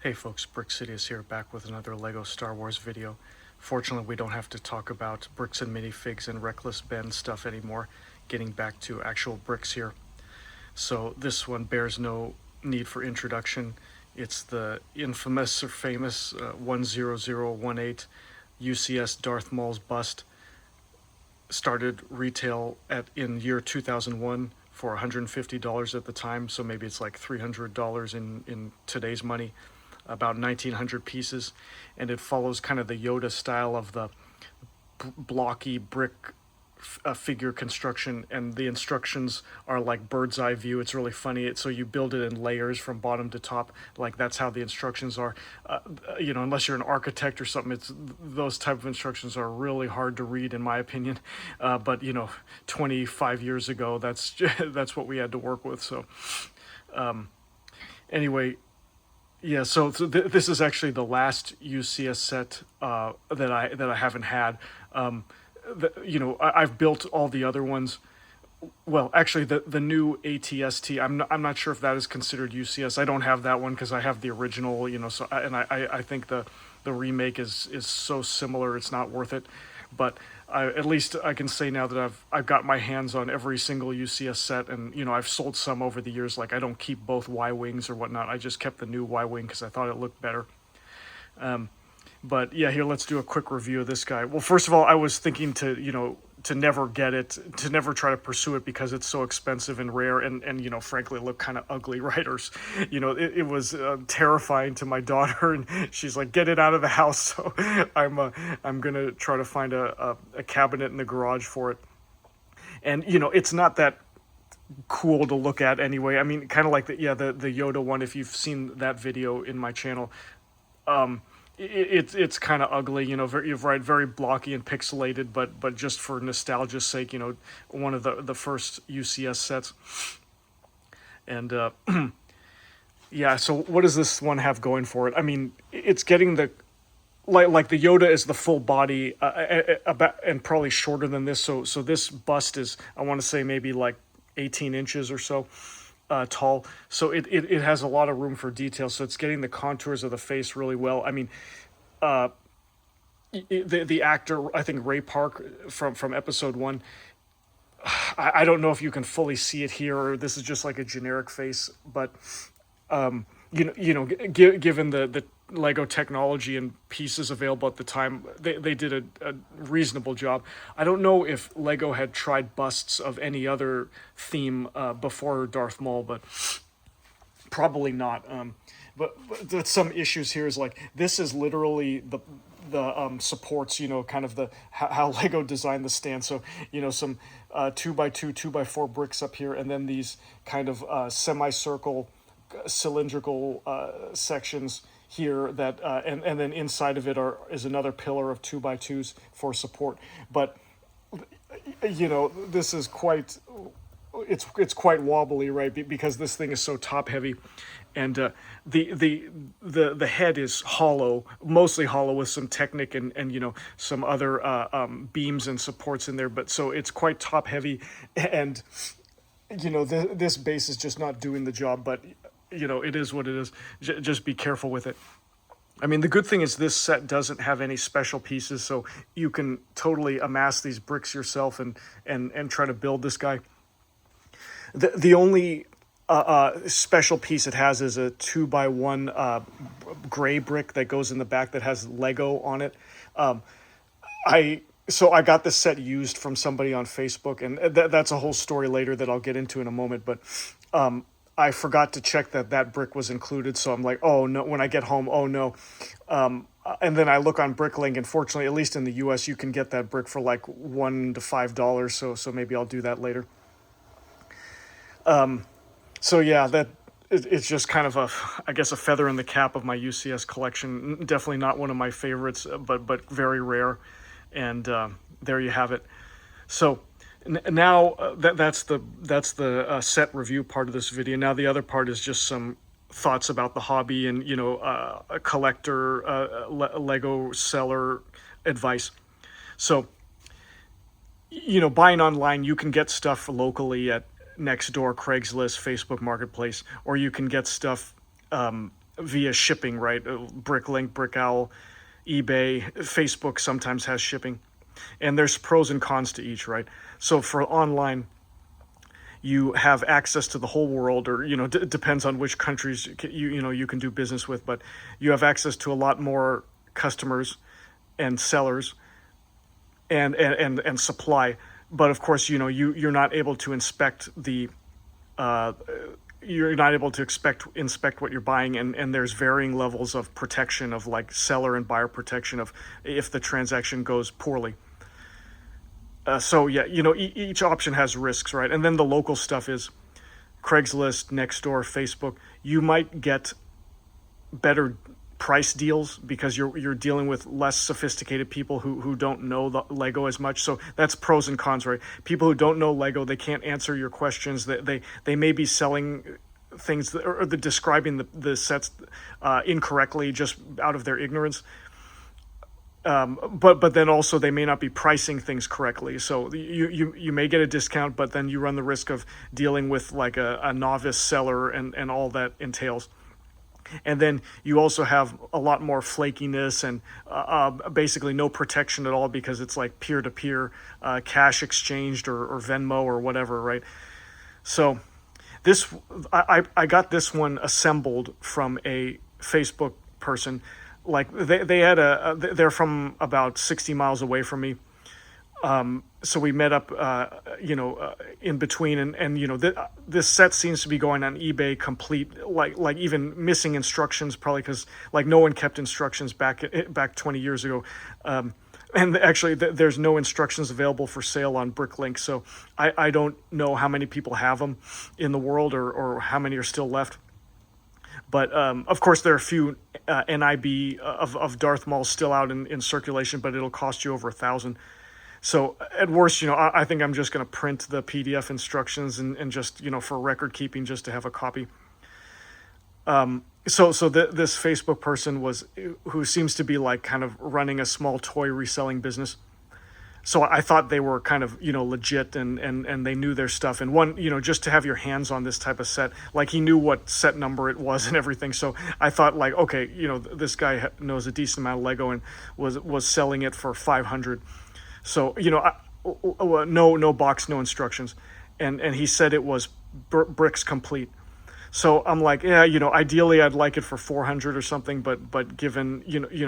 Hey folks, BrickSidious here, back with another Lego Star Wars video. Fortunately, we don't have to talk about bricks and minifigs and Reckless Ben stuff anymore, getting back to actual bricks here. So this one bears no need for introduction. It's the infamous or famous 10018 UCS Darth Maul's bust. Started retail in year 2001 for $150 at the time, so maybe it's like $300 in today's money, about 1900 pieces, and it follows kind of the Yoda style of the blocky brick figure construction, and the instructions are like bird's eye view. It's really funny. So you build it in layers from bottom to top, like that's how the instructions are. Unless you're an architect or something, those type of instructions are really hard to read, in my opinion. But 25 years ago, that's that's what we had to work with. So anyway. Yeah, so this is actually the last UCS set that I haven't had. I've built all the other ones. Well, actually, the new ATST, I'm not sure if that is considered UCS. I don't have that one because I have the original. So I think the remake is so similar, it's not worth it. But at least I can say now that I've got my hands on every single UCS set, and I've sold some over the years. Like, I don't keep both Y wings or whatnot. I just kept the new Y wing because I thought it looked better. But yeah, here, let's do a quick review of this guy. Well, first of all, I was thinking to never get it, to never try to pursue it because it's so expensive and rare, and frankly, look kind of ugly, right? Or it was terrifying to my daughter, and she's like, "Get it out of the house." So I'm gonna try to find a cabinet in the garage for it, and it's not that cool to look at anyway. I mean, kind of like the Yoda one. If you've seen that video in my channel, it's kind of ugly, you're right, very blocky and pixelated, but just for nostalgia's sake, one of the first UCS sets. And yeah, so what does this one have going for it? I mean, it's getting the like the Yoda is the full body, about, and probably shorter than this. So this bust is, I want to say, maybe like 18 inches or so tall. So it has a lot of room for detail. So it's getting the contours of the face really well. I mean, the actor, I think Ray Park from episode 1, I don't know if you can fully see it here, or this is just like a generic face, but given the Lego technology and pieces available at the time, they did a reasonable job. I don't know if Lego had tried busts of any other theme before Darth Maul, but probably not. But some issues here is like, this is literally the supports, kind of the how Lego designed the stand. So some 2x2, 2x4 bricks up here, and then these kind of semicircle cylindrical sections here that and then inside of it is another pillar of 2x2s for support. But this is quite, it's quite wobbly, right? Because this thing is so top heavy, and the head is hollow, mostly hollow, with some Technic and some other beams and supports in there. But so it's quite top heavy, and this base is just not doing the job. But it is what it is. Just be careful with it. I mean, the good thing is this set doesn't have any special pieces, so you can totally amass these bricks yourself and try to build this guy. The only special piece it has is a 2x1 gray brick that goes in the back that has Lego on it. I got this set used from somebody on Facebook, and that's a whole story later that I'll get into in a moment. But I forgot to check that brick was included, so I'm like, oh no, when I get home, oh no. And then I look on Bricklink, and fortunately, at least in the US, you can get that brick for like $1 to $5, so maybe I'll do that later. So yeah, it's just kind of I guess a feather in the cap of my UCS collection. Definitely not one of my favorites, but very rare. And there you have it. So now that's the set review part of this video. Now the other part is just some thoughts about the hobby and a collector, Lego seller advice. So buying online, you can get stuff locally at Nextdoor, Craigslist, Facebook Marketplace, or you can get stuff via shipping, right? Bricklink, Brickowl, eBay, Facebook sometimes has shipping, and there's pros and cons to each, right? So for online, you have access to the whole world, or depends on which countries you can do business with, but you have access to a lot more customers and sellers and supply. But of course, you're not able to inspect the uh, you're not able to inspect what you're buying, and there's varying levels of protection, of like seller and buyer protection, of if the transaction goes poorly. So yeah, each option has risks, right? And then the local stuff is Craigslist, Nextdoor, Facebook. You might get better price deals because you're dealing with less sophisticated people who don't know the Lego as much. So that's pros and cons, right? People who don't know Lego, they can't answer your questions. They may be selling things or describing the sets incorrectly just out of their ignorance. But then also they may not be pricing things correctly. So you may get a discount, but then you run the risk of dealing with like a novice seller and all that entails. And then you also have a lot more flakiness and basically no protection at all, because it's like peer-to-peer cash exchanged or Venmo or whatever, right? So this I got this one assembled from a Facebook person. Like they had they're from about 60 miles away from me. So we met up, in between, and this set seems to be going on eBay complete, like even missing instructions, probably because like no one kept instructions back 20 years ago, and actually there's no instructions available for sale on Bricklink, so I don't know how many people have them in the world, or how many are still left. But of course, there are a few NIB of Darth Maul still out in circulation, but it'll cost you over 1,000. So at worst, I think I'm just going to print the PDF instructions and just, for record keeping, just to have a copy. This Facebook person who seems to be like kind of running a small toy reselling business. So I thought they were kind of, legit, and they knew their stuff. And one, just to have your hands on this type of set, like he knew what set number it was and everything. So I thought like, okay, this guy knows a decent amount of Lego and was selling it for 500. So, no box, no instructions. And he said it was bricks complete. So I'm like, yeah, ideally I'd like it for 400 or something, but given,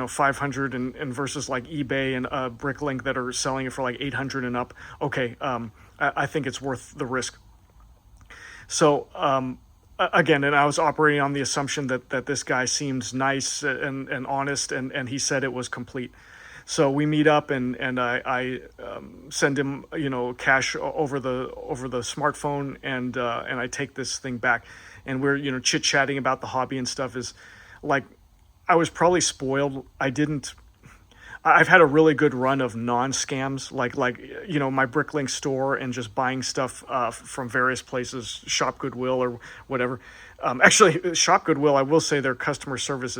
500 and versus like eBay and Bricklink that are selling it for like 800 and up, okay, I think it's worth the risk. So, again, and I was operating on the assumption that this guy seems nice and honest, and he said it was complete. So we meet up, and I send him cash over the smartphone, and I take this thing back, and we're chit chatting about the hobby and stuff. Is like, I was probably spoiled. I've had a really good run of non-scams, like my Bricklink store, and just buying stuff from various places, Shop Goodwill or whatever. Actually, Shop Goodwill, I will say their customer service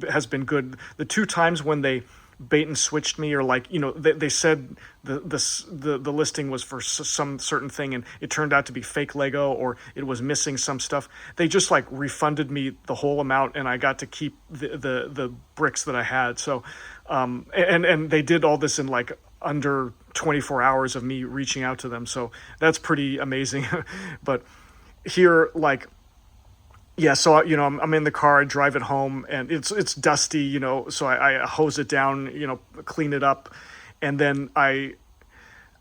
has been good. The two times when they bait and switched me, or like they said the listing was for some certain thing and it turned out to be fake Lego, or it was missing some stuff, they just like refunded me the whole amount, and I got to keep the bricks that I had. So and they did all this in like under 24 hours of me reaching out to them, so that's pretty amazing. But here, like, yeah, so I'm in the car, I drive it home, and it's dusty, so I hose it down, clean it up, and then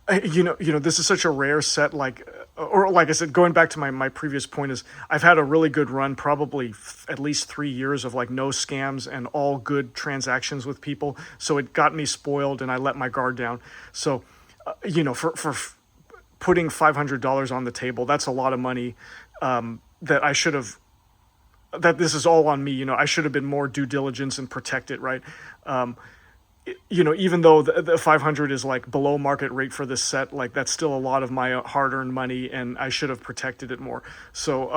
this is such a rare set, like, or like I said, going back to my previous point, is I've had a really good run, probably at least 3 years of like no scams and all good transactions with people, so it got me spoiled and I let my guard down. So, for putting $500 on the table, that's a lot of money, that I should have. That this is all on me, I should have been more due diligence and protect it, right? Even though the 500 is like below market rate for this set, like that's still a lot of my hard-earned money, and I should have protected it more. So,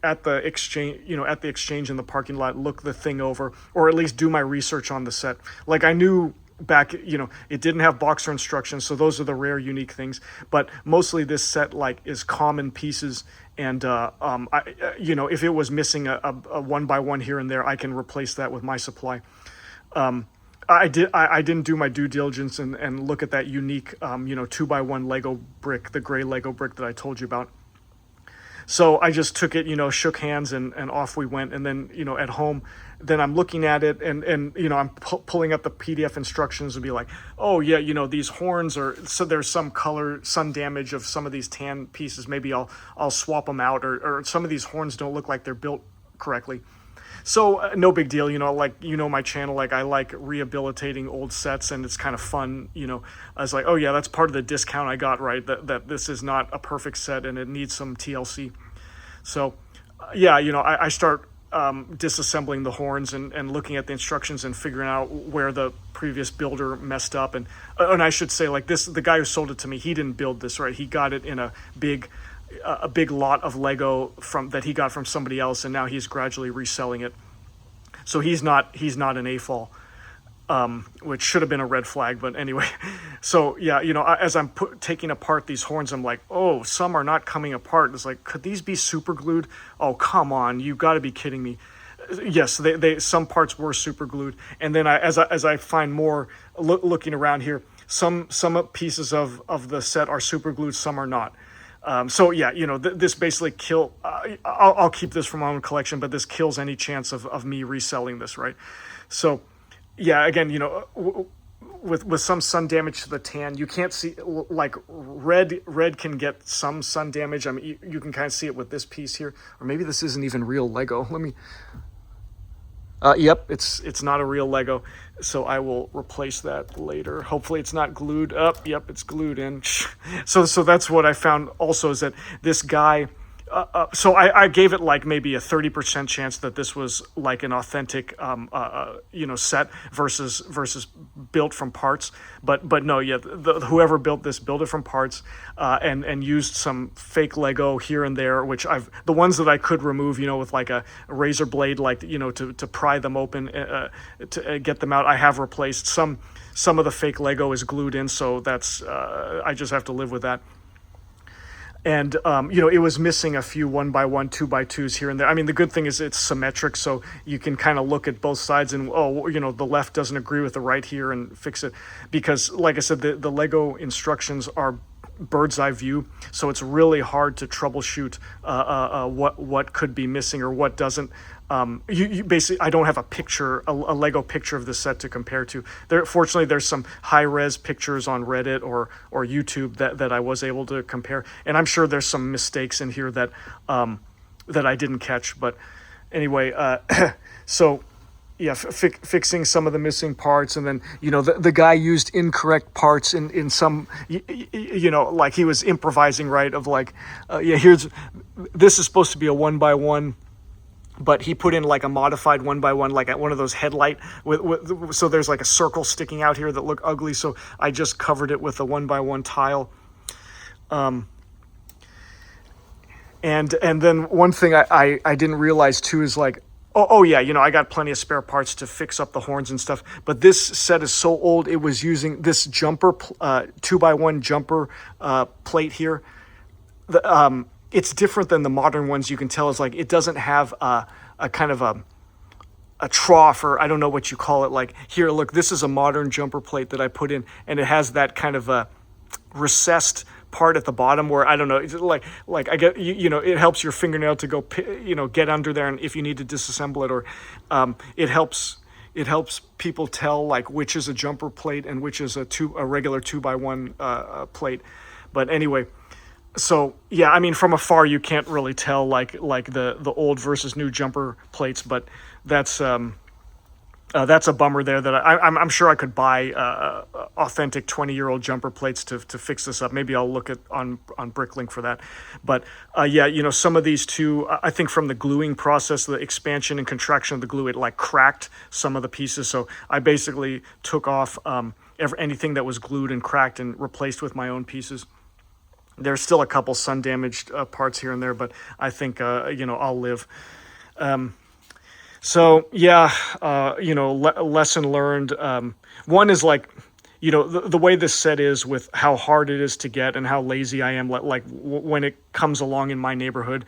at the exchange in the parking lot, look the thing over, or at least do my research on the set. Like I knew back, it didn't have boxer instructions, so those are the rare unique things. But mostly this set like is common pieces, And if it was missing a one by one here and there, I can replace that with my supply. I didn't do my due diligence and look at that unique 2x1 Lego brick, the gray Lego brick that I told you about. So I just took it, shook hands, and off we went. And then, at home, then I'm looking at it, and I'm pulling up the PDF instructions and be like, oh yeah, these horns so there's some color, sun damage of some of these tan pieces. Maybe I'll swap them out, or some of these horns don't look like they're built correctly. So no big deal, my channel, like I like rehabilitating old sets, and it's kind of fun, I was like, oh yeah, that's part of the discount I got, right? That this is not a perfect set and it needs some TLC. So I start disassembling the horns and looking at the instructions and figuring out where the previous builder messed up. And I should say, like, the guy who sold it to me, he didn't build this, right? He got it in a big lot of Lego that he got from somebody else, and now he's gradually reselling it. So he's not an AFOL, which should have been a red flag, but anyway. So yeah, as I'm taking apart these horns, I'm like, oh, some are not coming apart. It's like, could these be super glued? Oh, come on, you got to be kidding me. Yes, they some parts were super glued, and then as I find more looking around here, some pieces of the set are super glued, some are not. So yeah, this basically I'll keep this for my own collection, but this kills any chance of me reselling this, right? So yeah, again, with some sun damage to the tan, you can't see, like, red can get some sun damage. I mean, you can kind of see it with this piece here, or maybe this isn't even real Lego. Let me, yep, it's not a real Lego, so I will replace that later. Hopefully it's not glued up. Yep, it's glued in. So that's what I found also, is that this guy, so I gave it like maybe a 30% chance that this was like an authentic set versus built from parts, but no, yeah, whoever built this built it from parts, and used some fake Lego here and there, which the ones that I could remove, with like a razor blade, like, to pry them open, to get them out, I have replaced. Some of the fake Lego is glued in, so that's I just have to live with that. And, it was missing a few 1x1, 2x2s here and there. I mean, the good thing is it's symmetric, so you can kind of look at both sides and, the left doesn't agree with the right here, and fix it. Because, like I said, the Lego instructions are bird's eye view, so it's really hard to troubleshoot what could be missing or what doesn't. You basically, I don't have a Lego picture of the set to compare to. Fortunately, there's some high-res pictures on Reddit or YouTube that I was able to compare, and I'm sure there's some mistakes in here that I didn't catch. But anyway, so yeah, fixing some of the missing parts, and then the guy used incorrect parts in some, like he was improvising, right? Of like, this is supposed to be a 1x1. But he put in like a modified 1x1, like at one of those headlight so there's like a circle sticking out here that look ugly. So I just covered it with a 1x1 tile. And then one thing I didn't realize too is like, oh yeah, I got plenty of spare parts to fix up the horns and stuff. But this set is so old, it was using this jumper, 2x1 jumper plate here. It's different than the modern ones. You can tell it's like it doesn't have a kind of a trough, or I don't know what you call it. Like here, look, this is a modern jumper plate that I put in, and it has that kind of a recessed part at the bottom where, I don't know, it's like I get, it helps your fingernail to go, get under there, and if you need to disassemble it, or it helps people tell like which is a jumper plate and which is a regular 2x1 plate. But anyway. So yeah, I mean, from afar you can't really tell like the old versus new jumper plates, but that's a bummer there. That I'm sure I could buy authentic 20-year-old jumper plates to fix this up. Maybe I'll look at on BrickLink for that. But yeah, some of these too, I think from the gluing process, the expansion and contraction of the glue, it like cracked some of the pieces. So I basically took off anything that was glued and cracked and replaced with my own pieces. There's still a couple sun damaged parts here and there, but I think, I'll live. So yeah, lesson learned. One is like, the way this set is with how hard it is to get and how lazy I am, when it comes along in my neighborhood,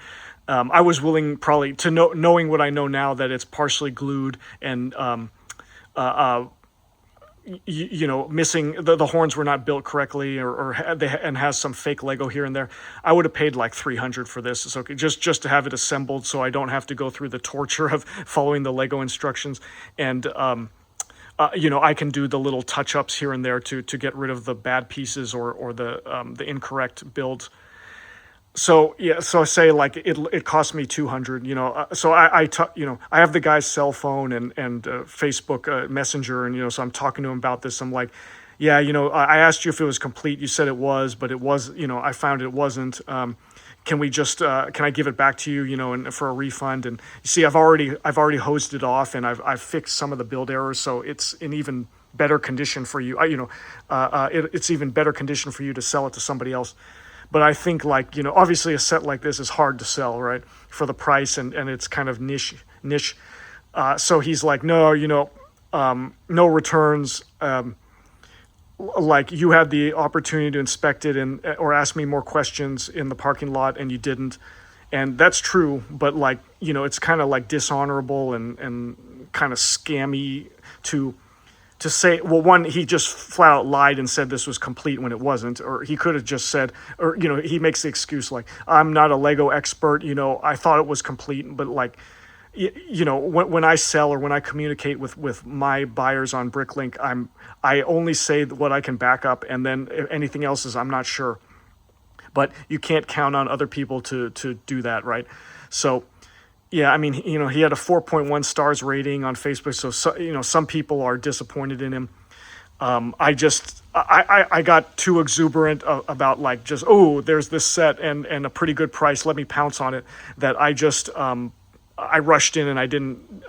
I was willing probably to knowing what I know now, that it's partially glued and missing the horns were not built correctly, and has some fake Lego here and there. I would have paid like 300 for this. So just to have it assembled, so I don't have to go through the torture of following the Lego instructions. And I can do the little touch-ups here and there to get rid of the bad pieces or the incorrect builds. So yeah, so I say like it cost me 200. So I have the guy's cell phone and Facebook Messenger, and so I'm talking to him about this. I'm like, yeah, I asked you if it was complete. You said it was, but it was. I found it wasn't. Can we just can I give it back to you, and for a refund? And you see, I've already hosed it off, and I've fixed some of the build errors, so it's in even better condition for you. It's even better condition for you to sell it to somebody else. But I think obviously a set like this is hard to sell, right, for the price, and it's kind of niche. So he's like, no, no returns. Like you had the opportunity to inspect it or ask me more questions in the parking lot, and you didn't. And that's true, but it's kind of like dishonorable and kind of scammy to say, well, one, he just flat out lied and said this was complete when it wasn't, or he could have just said, or, he makes the excuse like, I'm not a Lego expert, I thought it was complete, but when I sell or when I communicate with my buyers on BrickLink, I only say what I can back up, and then anything else is I'm not sure. But you can't count on other people to do that, right? So, yeah, I mean, he had a 4.1 stars rating on Facebook, so some people are disappointed in him. I got too exuberant about there's this set and a pretty good price, let me pounce on it, that I rushed in and I didn't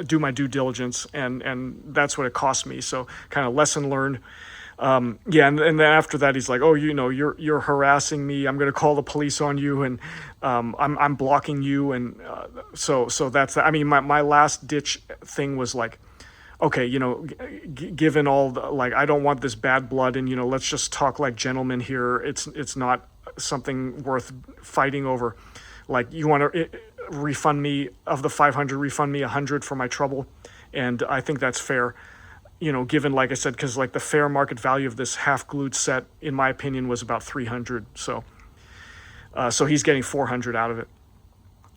do my due diligence, and that's what it cost me. So kind of lesson learned. And then after that, he's like, oh, you're harassing me. I'm going to call the police on you, and I'm blocking you. And so that's that. I mean, my last ditch thing was like, okay, given all the, I don't want this bad blood, and let's just talk like gentlemen here. It's not something worth fighting over. You want to refund me of the 500, refund me 100 for my trouble, and I think that's fair. Given, like I said, because the fair market value of this half glued set, in my opinion, was about 300. So he's getting 400 out of it.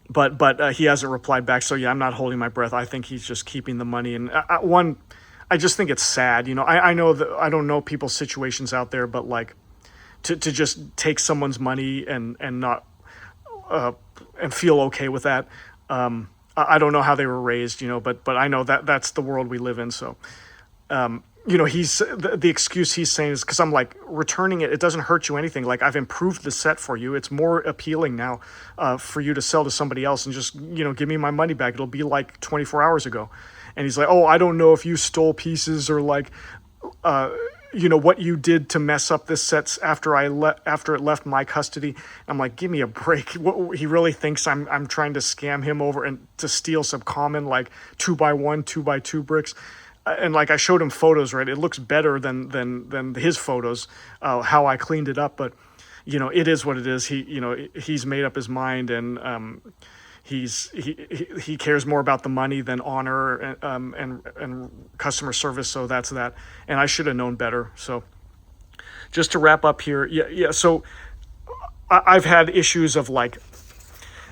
But he hasn't replied back. So yeah, I'm not holding my breath. I think he's just keeping the money. And I just think it's sad. I know that I don't know people's situations out there, but to just take someone's money and not and feel okay with that. I don't know how they were raised, but I know that's the world we live in. So. He's the excuse he's saying is because I'm returning it. It doesn't hurt you anything. I've improved the set for you. It's more appealing now for you to sell to somebody else and just, give me my money back. It'll be 24 hours ago. And he's like, oh, I don't know if you stole pieces or what you did to mess up this set after it left my custody. I'm like, give me a break. He really thinks I'm trying to scam him over and to steal some common 2x1, 2x2 bricks. And I showed him photos, right? It looks better than his photos, how I cleaned it up. But, it is what it is. He's made up his mind, and he cares more about the money than honor and customer service. So that's that. And I should have known better. So just to wrap up here. Yeah. So I've had issues of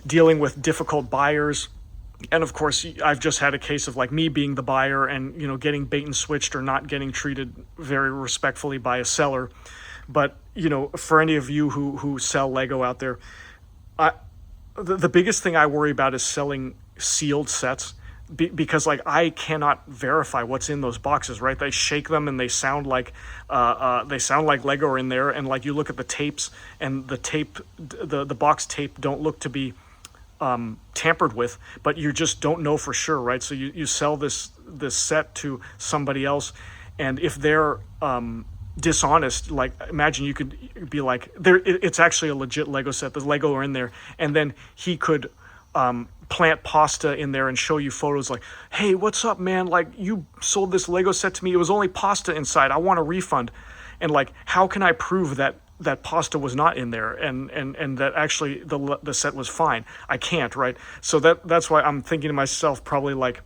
dealing with difficult buyers. And of course, I've just had a case of me being the buyer and, getting bait and switched or not getting treated very respectfully by a seller. But, for any of you who sell Lego out there, the biggest thing I worry about is selling sealed sets because I cannot verify what's in those boxes, right? They shake them and they sound like Lego are in there. And you look at the tapes and the tape, the box tape don't look to be tampered with, but you just don't know for sure, right? So you sell this set to somebody else, and if they're dishonest, imagine you could be it's actually a legit Lego set, the Lego are in there, and then he could plant pasta in there and show you photos like, hey, what's up, man? Like, you sold this Lego set to me. It was only pasta inside. I want a refund. And like, how can I prove that pasta was not in there and that actually the set was fine? I can't, right? So that's why I'm thinking to myself, probably like,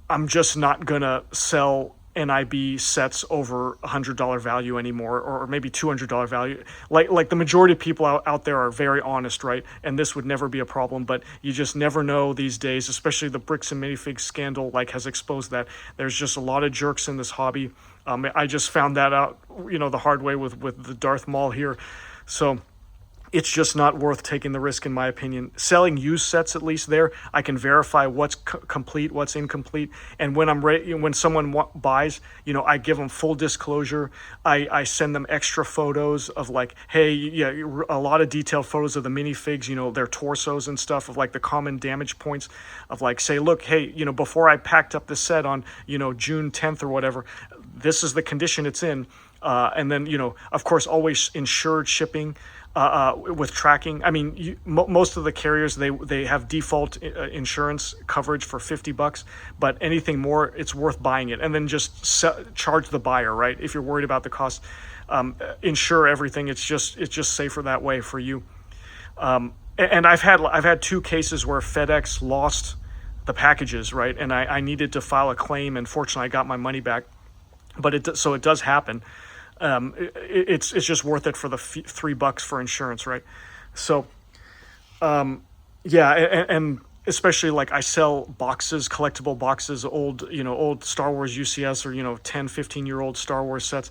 I'm just not gonna sell NIB sets over $100 value anymore, or maybe $200 value. Like the majority of people out there are very honest, right? And this would never be a problem, but you just never know these days, especially the bricks and minifigs scandal like has exposed that. There's just a lot of jerks in this hobby. I just found that out, the hard way with the Darth Maul here. So it's just not worth taking the risk, in my opinion. Selling used sets, at least there, I can verify what's complete, what's incomplete, and when I'm ready, when someone buys, I give them full disclosure. I send them extra photos of like, hey, yeah, a lot of detailed photos of the minifigs, their torsos and stuff, of like the common damage points, of like, say, look, hey, before I packed up the set on, June 10th or whatever, this is the condition it's in, and then, of course, always insured shipping. With tracking, I mean, most of the carriers, they have default insurance coverage for $50, but anything more, it's worth buying it, and then just charge the buyer, right? If you're worried about the cost, insure everything. It's just safer that way for you. And I've had 2 cases where FedEx lost the packages, right? And I needed to file a claim, and fortunately, I got my money back. But it does happen. It's just worth it for the $3 for insurance, right? So, yeah, and especially like I sell boxes, collectible boxes, old Star Wars UCS or 10, 15-year-old Star Wars sets,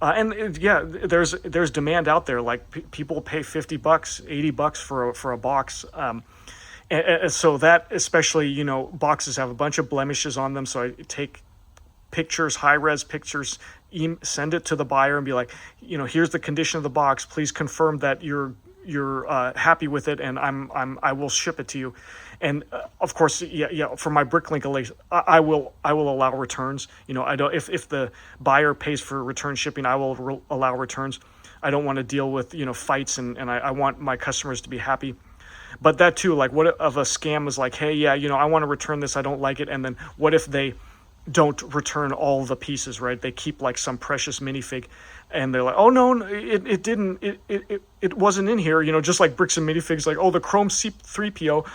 and yeah, there's demand out there. Like people pay $50, $80 for a box. And so that, especially, boxes have a bunch of blemishes on them. So I take pictures, high-res pictures, send it to the buyer and be like, here's the condition of the box. Please confirm that you're happy with it, and I will ship it to you. And of course, yeah, for my BrickLink at least, I will allow returns. I don't, if the buyer pays for return shipping, I will allow returns. I don't want to deal with fights, and I want my customers to be happy. But that too, like, what if a scam is like, hey, yeah, I want to return this, I don't like it, and then what if they don't return all the pieces, right? They keep like some precious minifig, and they're like, oh no, it didn't, it wasn't in here, just like bricks and minifigs, like, oh, the chrome C3PO,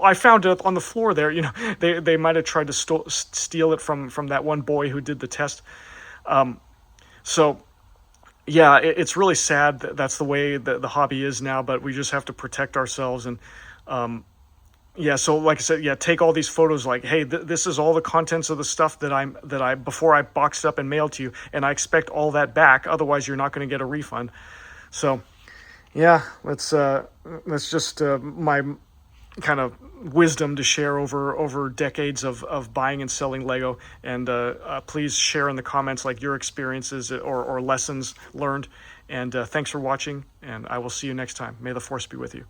I found it on the floor there. They might have tried to steal it from that one boy who did the test. So yeah, it's really sad that that's the way the hobby is now, but we just have to protect ourselves. And yeah, so like I said, yeah, take all these photos like, hey, this is all the contents of the stuff that I before I boxed up and mailed to you, and I expect all that back, otherwise you're not going to get a refund. So yeah, that's just my kind of wisdom to share over decades of buying and selling Lego. And please share in the comments like your experiences or lessons learned. And thanks for watching, and I will see you next time. May the Force be with you.